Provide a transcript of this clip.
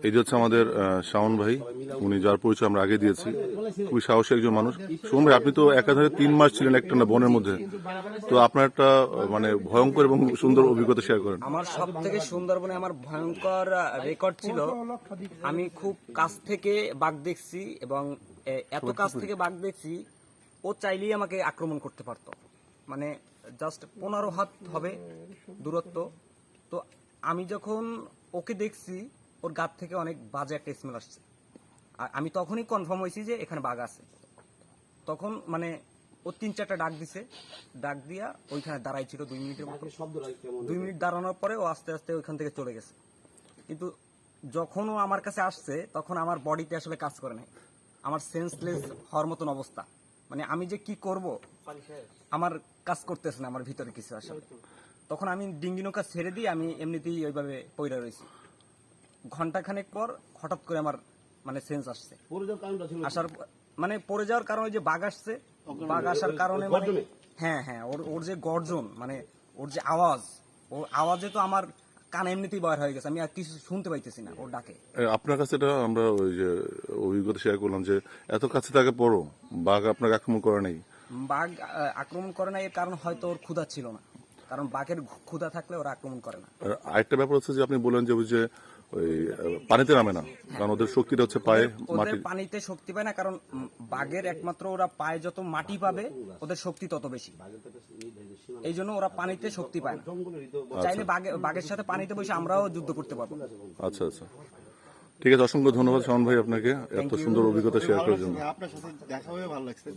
এই যে হচ্ছে আমাদের শাওন ভাই, উনি যার পরিচয় আমরা আগে দিয়েছি, খুবই সাহসী একজন মানুষ। শাওন ভাই, আপনি তো একাধারে 3 মাস ছিলেন একটা না বনের মধ্যে, তো আপনার একটা মানে ভয়ঙ্কর এবং সুন্দর অভিজ্ঞতা শেয়ার করেন। আমার সব থেকে সুন্দরবনে আমার ভয়ঙ্কর রেকর্ড ছিল। আমি খুব কাছ থেকে বাঘ দেখছি এবং এত কাছ থেকে বাঘ দেখছি, ও চাইলেই আমাকে আক্রমণ করতে পারতো। মানে জাস্ট 15 হাত হবে দূরত্ব। তো আমি যখন ওকে দেখছি, ওর গাত থেকে অনেক বাজে একটা স্মেল আসছে। আর আমি তখনই কনফার্ম হয়েছি যে এখানে বাঘ আছে। তখন মানে ও 3-4টা ডাক দিছে, ডাক দিয়া ওইখানে দাঁড়াই ছিল 2 মিনিটের মতো। 2 মিনিট দাঁড়ানোর পরে ও আস্তে আস্তে ওইখান থেকে চলে গেছে। কিন্তু যখন ও আমার কাছে আসছে, তখন আমার বডিতে আসলে কাজ করে নাই, আমার সেন্সলেস হওয়ার মতন অবস্থা। মানে আমি যে কি করব, আমার কাজ করতেছে না আমার ভিতরে কিছু আসলে। তখন আমি ডিঙ্গি নৌকা ছেড়ে দিয়ে আমি এমনিতেই ওইভাবে পইরা রয়েছি। ঘন্টাখানেক পর হঠাৎ করে আমার মানে সেন্স আসছে। আসার মানে পড়ে যাওয়ার কারণে যে বাঘ আসছে, বাঘ আসার কারণে মানে হ্যাঁ হ্যাঁ, ওর যে গর্জন, মানে ওর যে আওয়াজ, ওর আওয়াজে তো আমার কান এমনিতেই বার হয়ে গেছে, আমি আর কিছু শুনতে পাইতেছি না ওর ডাকে। আপনার কাছে এটা আমরা ওই যে অভিজ্ঞতা শেয়ার করলাম যে এত কাছে থাকে পরও বাঘ আপনাকে আক্রমণ করে নাই। বাঘ আক্রমণ করে না, এর কারণ হয়তো ওর ক্ষুধা ছিল না, কারণ বাঘের ক্ষুধা থাকলে ওরা আক্রমণ করে না। আর আরেকটা ব্যাপার হচ্ছে যে আপনি বললেন যে ওই যে ওই পানিতে নামে না, কারণ ওদের শক্তিটা হচ্ছে পায়ে ওদের মাটি। পানিতে শক্তি পায় না, কারণ বাঘের একমাত্র ওরা পায়ে যত মাটি পাবে ওদের শক্তি তত বেশি। এই জন্য ওরা পানিতে শক্তি পায় না। চাইলে বাঘের সাথে পানিতে বসে আমরাও যুদ্ধ করতে পারবো। আচ্ছা আচ্ছা, ঠিক আছে, অসংখ্য ধন্যবাদ শাওন ভাই আপনাকে এত সুন্দর অভিজ্ঞতা শেয়ার করার জন্য। আপনার সাথে দেখা হয়ে ভালো লাগছে।